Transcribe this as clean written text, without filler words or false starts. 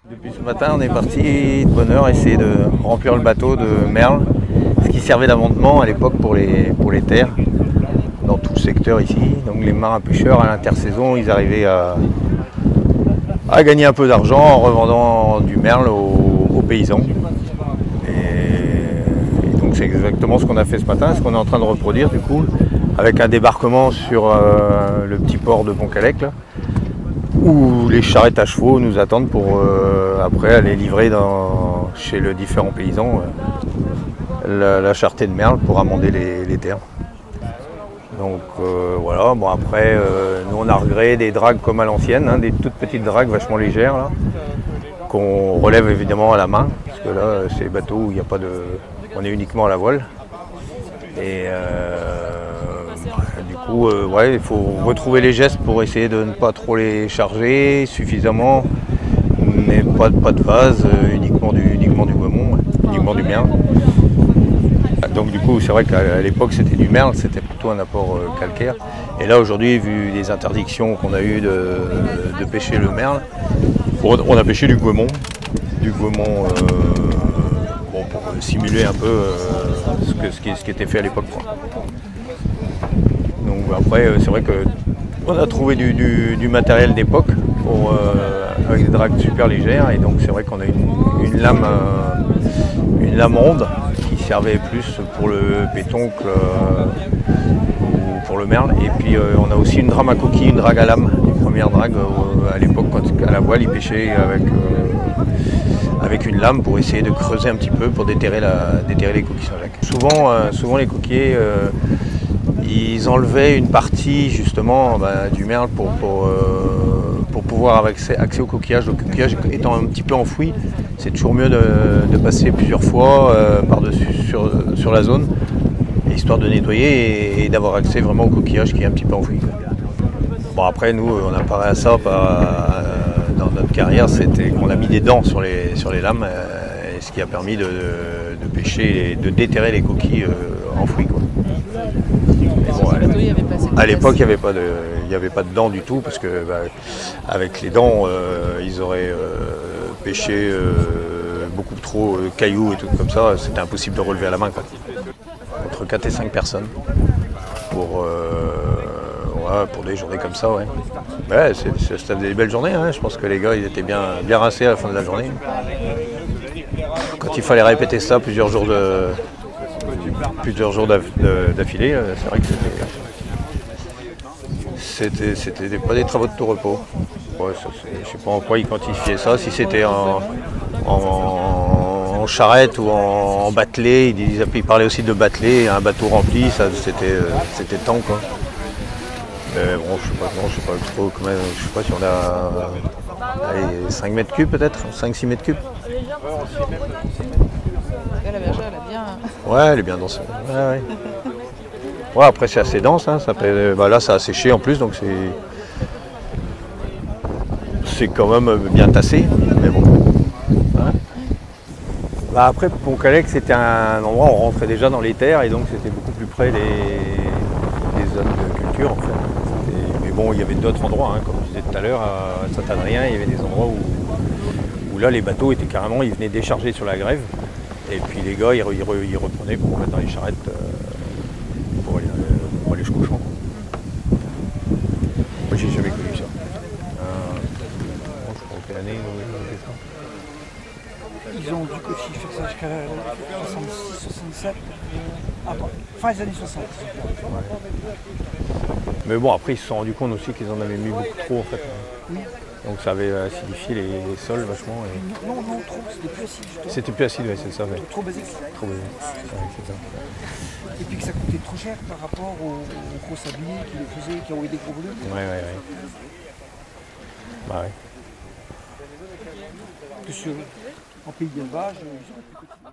Depuis ce matin, on est parti de bonne heure essayer de remplir le bateau de merle, ce qui servait d'amendement à l'époque pour les terres, dans tout le secteur ici. Donc les marins pêcheurs à l'intersaison, ils arrivaient à gagner un peu d'argent en revendant du merle aux paysans. Et donc c'est exactement ce qu'on a fait ce matin, ce qu'on est en train de reproduire du coup, avec un débarquement sur le petit port de Pont-Calec, là, où les charrettes à chevaux nous attendent pour après aller livrer chez les différents paysans la charretée de merle pour amender les terres. Donc voilà, bon après nous on a regréé des dragues comme à l'ancienne, hein, des toutes petites dragues vachement légères là, qu'on relève évidemment à la main, parce que là c'est des bateaux où il n'y a pas de. On est uniquement à la voile. Et du coup ouais, il faut retrouver les gestes pour essayer de ne pas trop les charger suffisamment, mais pas de vase, uniquement du goémon, uniquement du merle. Donc du coup c'est vrai qu'à l'époque c'était du merle, c'était plutôt un apport calcaire. Et là aujourd'hui, vu les interdictions qu'on a eues de pêcher le merle, on a pêché du goémon. Bon, pour simuler un peu ce qui était fait à l'époque. Donc après c'est vrai qu'on a trouvé du matériel d'époque avec des dragues super légères, et donc c'est vrai qu'on a une lame ronde qui servait plus pour le pétoncle ou pour le merle. Et puis on a aussi une drame à coquille, une drague à lame, une première drague à l'époque quand à la voile ils pêchaient avec une lame pour essayer de creuser un petit peu pour déterrer les coquilles Saint-Jacques. Souvent les coquillers ils enlevaient une partie justement du merle pour pouvoir avoir accès au coquillage. Le coquillage étant un petit peu enfoui, c'est toujours mieux de passer plusieurs fois par-dessus sur la zone, histoire de nettoyer et d'avoir accès vraiment au coquillage qui est un petit peu enfoui. Bon après nous on a paré à ça dans notre carrière, c'était qu'on a mis des dents sur les lames, ce qui a permis de pêcher et de déterrer les coquilles enfouies, quoi. Bon, à l'époque, il n'y avait pas de dents du tout, parce que avec les dents, ils auraient pêché beaucoup trop de cailloux et tout comme ça. C'était impossible de relever à la main, quoi. Entre 4 et 5 personnes pour des journées comme ça. Ouais. Ouais, c'était des belles journées. Hein. Je pense que les gars ils étaient bien rincés à la fin de la journée. Quand il fallait répéter ça plusieurs jours d'affilée, c'est vrai que c'était pas des travaux de tout repos. Ouais, je ne sais pas en quoi ils quantifiaient ça, si c'était en charrette ou en batelet. Ils parlaient aussi de batelet, un bateau rempli, ça c'était temps, quoi. Bon, je sais pas trop comment, je sais pas si on a 5 mètres cubes peut-être, 5-6 mètres cubes. La bergère, elle a bien. Ouais, elle est bien dense. Ouais. Ouais, après c'est assez dense, hein, là ça a séché en plus, donc c'est quand même bien tassé, mais bon. Hein. Après Pont-Calec c'était un endroit où on rentrait déjà dans les terres, et donc c'était beaucoup plus près des zones de culture en fait. Mais bon, il y avait d'autres endroits, hein, comme je disais tout à l'heure, à Saint-Adrien, il y avait des endroits où là les bateaux étaient carrément, ils venaient décharger sur la grève, et puis les gars ils reprenaient pour mettre dans les charrettes pour aller jusqu'au champ. Moi j'ai jamais connu ça. Je crois quelle année Ils ont dû aussi faire ça jusqu'à 66, 67, fin des années 60. Ouais. Mais bon, après ils se sont rendus compte aussi qu'ils en avaient mis beaucoup trop en fait. Oui. Donc ça avait acidifié les sols vachement. Et... Non, trop, c'était plus acide. C'était plus acide, ouais, c'est ça. Ouais. Trop basique. Trop basique, ouais, c'est ça. Et puis que ça coûtait trop cher par rapport aux gros sabliers qui les faisaient, qui envoyaient des gros volumes. Ouais. Bah ouais. Que en pays d'élevage, ils auraient pu continuer.